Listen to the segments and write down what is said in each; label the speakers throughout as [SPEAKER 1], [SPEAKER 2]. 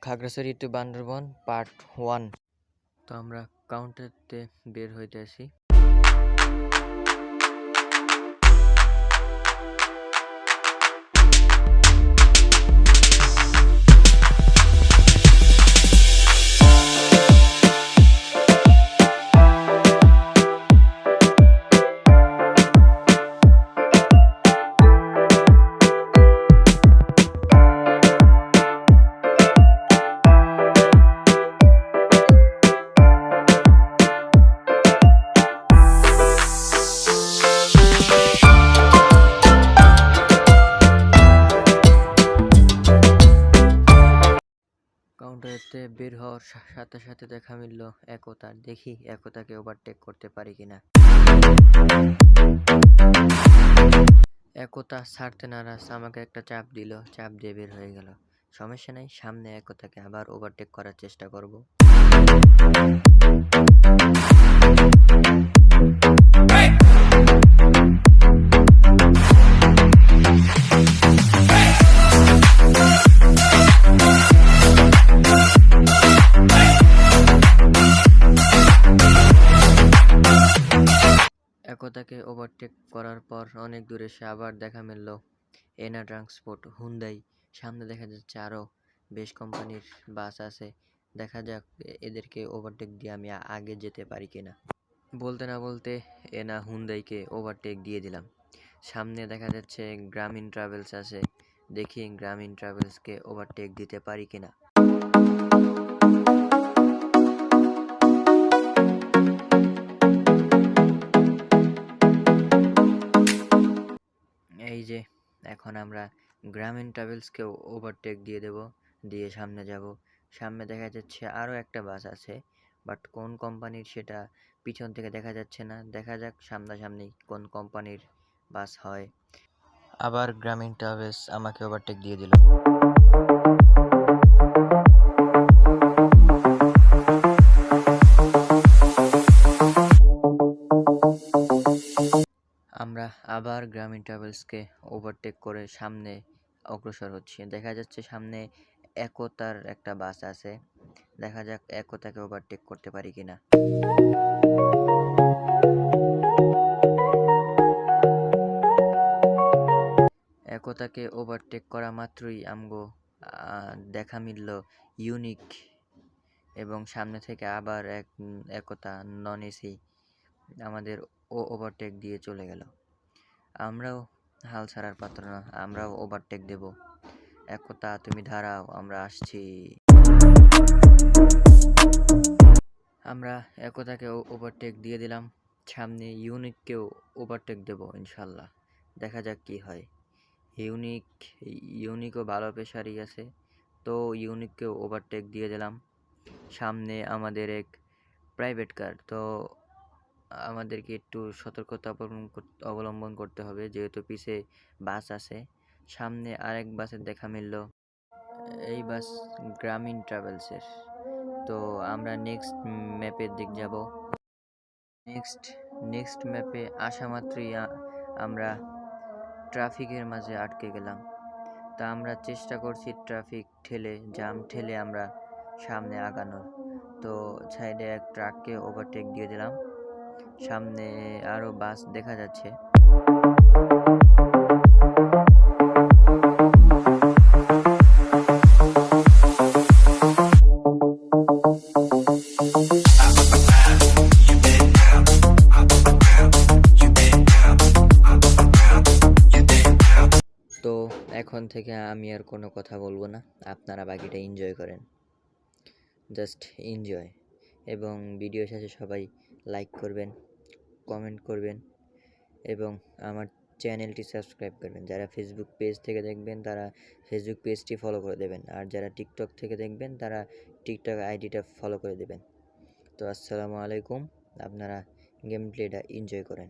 [SPEAKER 1] Khagrachari two Bandarban part 1। তো আমরা কাউন্টারতে বের হইতে আসি। কাউন্টারতে বের হওয়ার সাথে সাথে দেখা মিলল একতার। দেখি একতাকে ওভারটেক করতে পারি কিনা। একতা ছাড়তে নারাজ, আমাকে একটা চাপ দিল, চাপ দিয়ে বের হয়ে গেল। সমস্যা নাই, সামনে একতাকে আবার ওভারটেক করার চেষ্টা করব। একতাকে ওভারটেক করার পর অনেক দূরে সে আবার দেখা মিলল এনা ট্রান্সপোর্ট হুন্দাই। সামনে দেখা যাচ্ছে আরও বেশ কোম্পানির বাস আছে। দেখা যাক এদেরকে ওভারটেক দিয়ে আমি আগে যেতে পারি কিনা। বলতে না বলতে এনা হুন্দাইকে ওভারটেক দিয়ে দিলাম। সামনে দেখা যাচ্ছে গ্রামীণ ট্রাভেলস আছে, দেখি গ্রামীণ ট্রাভেলসকে ওভারটেক দিতে পারি কিনা। এই যে এখন আমরা গ্রামীণ ট্রাভেলসকেও ওভারটেক দিয়ে দেব, দিয়ে সামনে যাব। সামনে দেখা যাচ্ছে আরও একটা বাস আছে, বাট কোন কোম্পানির সেটা পিছন থেকে দেখা যাচ্ছে না। দেখা যাক সামনাসামনি কোন কোম্পানির বাস হয়। আবার গ্রামীণ ট্রাভেলস আমাকে ওভারটেক দিয়ে দিল। আমরা আবার গ্রামীণ ট্রাভেলসকে ওভারটেক করে সামনে অগ্রসর হচ্ছি। দেখা যাচ্ছে সামনে একতার একটা বাস আছে, দেখা যাক একতাকে ওভারটেক করতে পারি কিনা। একতাকে ওভারটেক করা মাত্রই আমগো দেখা মিলল ইউনিক, এবং সামনে থেকে আবার একতা নন এসি আমাদের ওভারটেক দিয়ে চলে গেল। আমরাও হাল ছাড়ার পাত্র না, আমরাও ওভারটেক দেব। একতা তুমি দাঁড়াও, আমরা আসছি। আমরা একতাকে ওভারটেক দিয়ে দিলাম, সামনে ইউনিককেও ওভারটেক দেব ইনশাল্লাহ। দেখা যাক কি হয়। ইউনিকও ভালো পেশারই আছে, তো ইউনিককেও ওভারটেক দিয়ে দিলাম। সামনে আমাদের এক প্রাইভেট কার, তো আমাদেরকে একটু সতর্কতা অবলম্বন করতে হবে, যেহেতু পিছে বাস আছে। সামনে আরেক বাসের দেখা মিলল, এই বাস গ্রামীণ ট্রাভেলসের। তো আমরা নেক্সট ম্যাপের দিক যাব। নেক্সট ম্যাপে আসা মাত্রই আমরা ট্রাফিকের মাঝে আটকে গেলাম। তা আমরা চেষ্টা করছি জাম ঠেলে আমরা সামনে আগানোর। তো সাইডে এক ট্রাককে ওভারটেক দিয়ে দিলাম। সামনে আরও বাস দেখা যাচ্ছে। তো এখন থেকে আমি আর কোনো কথা বলবো না, আপনারা বাকিটা এনজয় করেন, জাস্ট এনজয়। এবং ভিডিও শেষে সবাই লাইক করবেন, কমেন্ট করবেন এবং আমার চ্যানেলটি সাবস্ক্রাইব করবেন। যারা ফেসবুক পেজ থেকে দেখবেন তারা ফেসবুক পেজটি ফলো করে দেবেন, আর যারা টিকটক থেকে দেখবেন তারা টিকটক আইডিটা ফলো করে দেবেন। তো আসসালামু আলাইকুম, আপনারা গেম প্লেটা এনজয় করেন।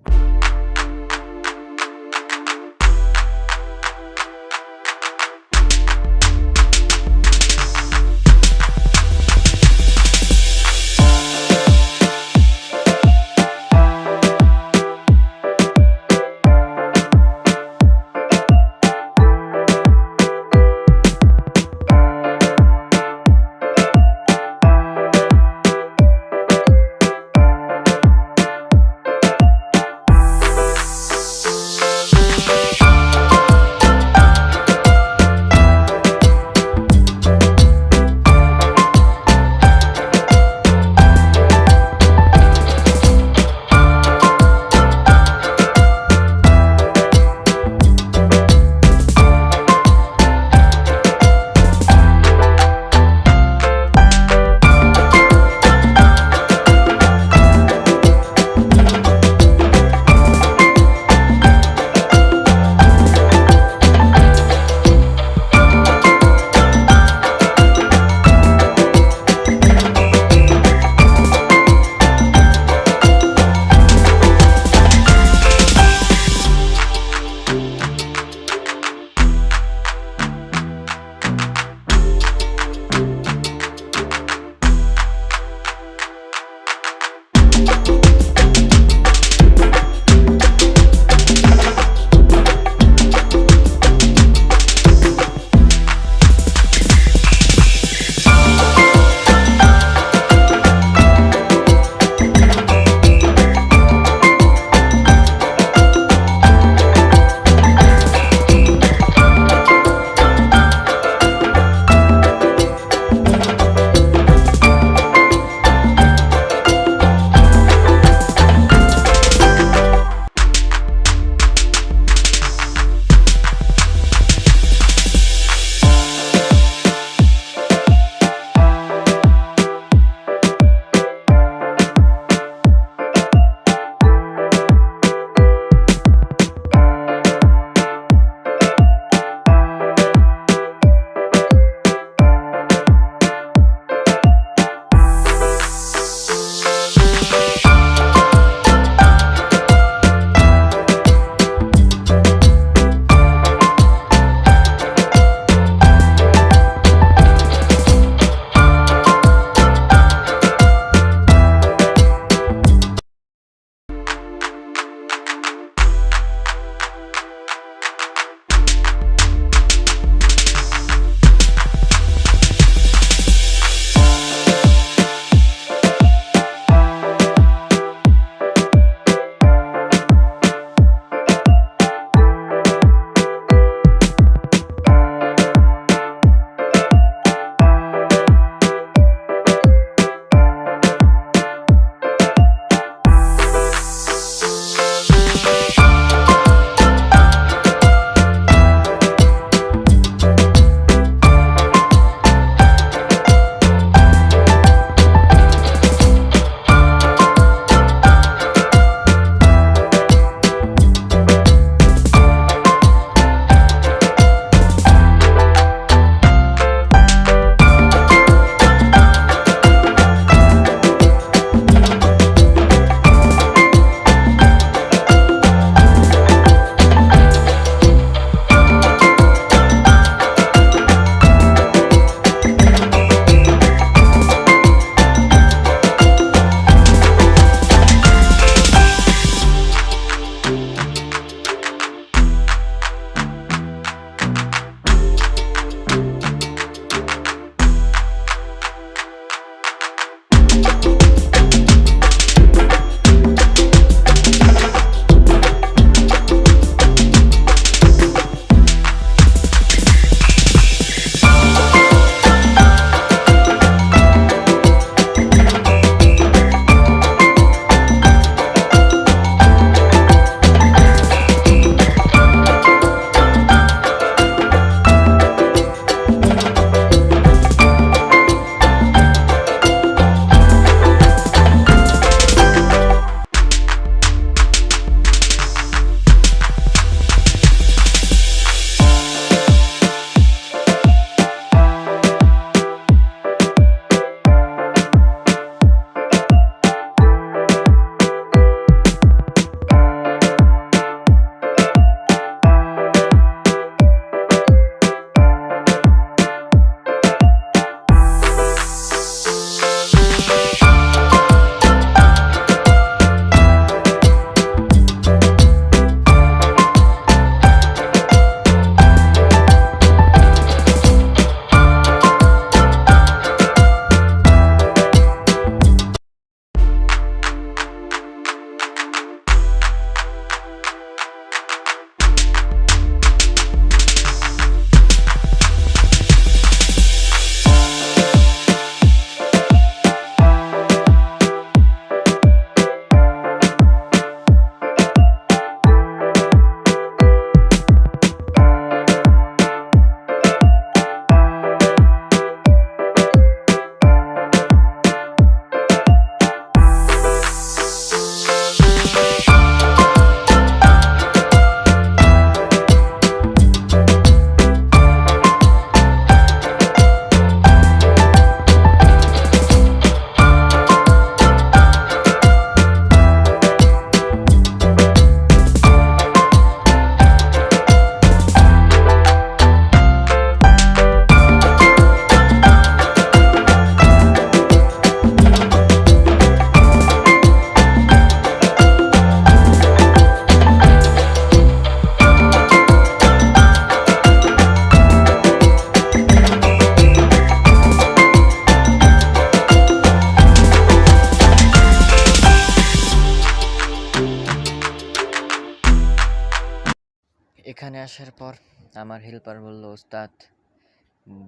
[SPEAKER 1] আসার পর আমার হেল্পার বলল, ওস্তাদ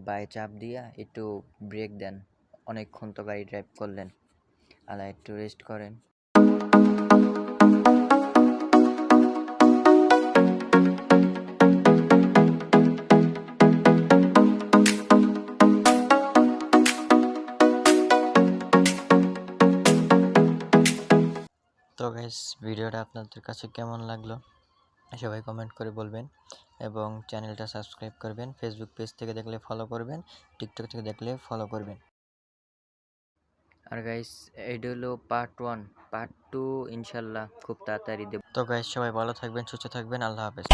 [SPEAKER 1] বায়ে চাপ দিয়া একটু ব্রেক দেন, অনেকক্ষণ তো গাড়ি ড্রাইভ করলেন, আলা একটু রেস্ট করেন। তো গাইস, ভিডিওটা আপনাদের কাছে কেমন লাগলো সবাই কমেন্ট করে বলবেন এবং চ্যানেলটা সাবস্ক্রাইব করবেন। ফেসবুক পেজ থেকে দেখলে ফলো করবেন, টিকটক থেকে দেখলে ফলো করবেন। আর গাইস, এইটা হলো পার্ট 1, পার্ট 2 ইনশাল্লাহ খুব তাড়াতাড়ি দেব। তো গাইস, সবাই ভালো থাকবেন, সুস্থ থাকবেন, আল্লাহ হাফেজ।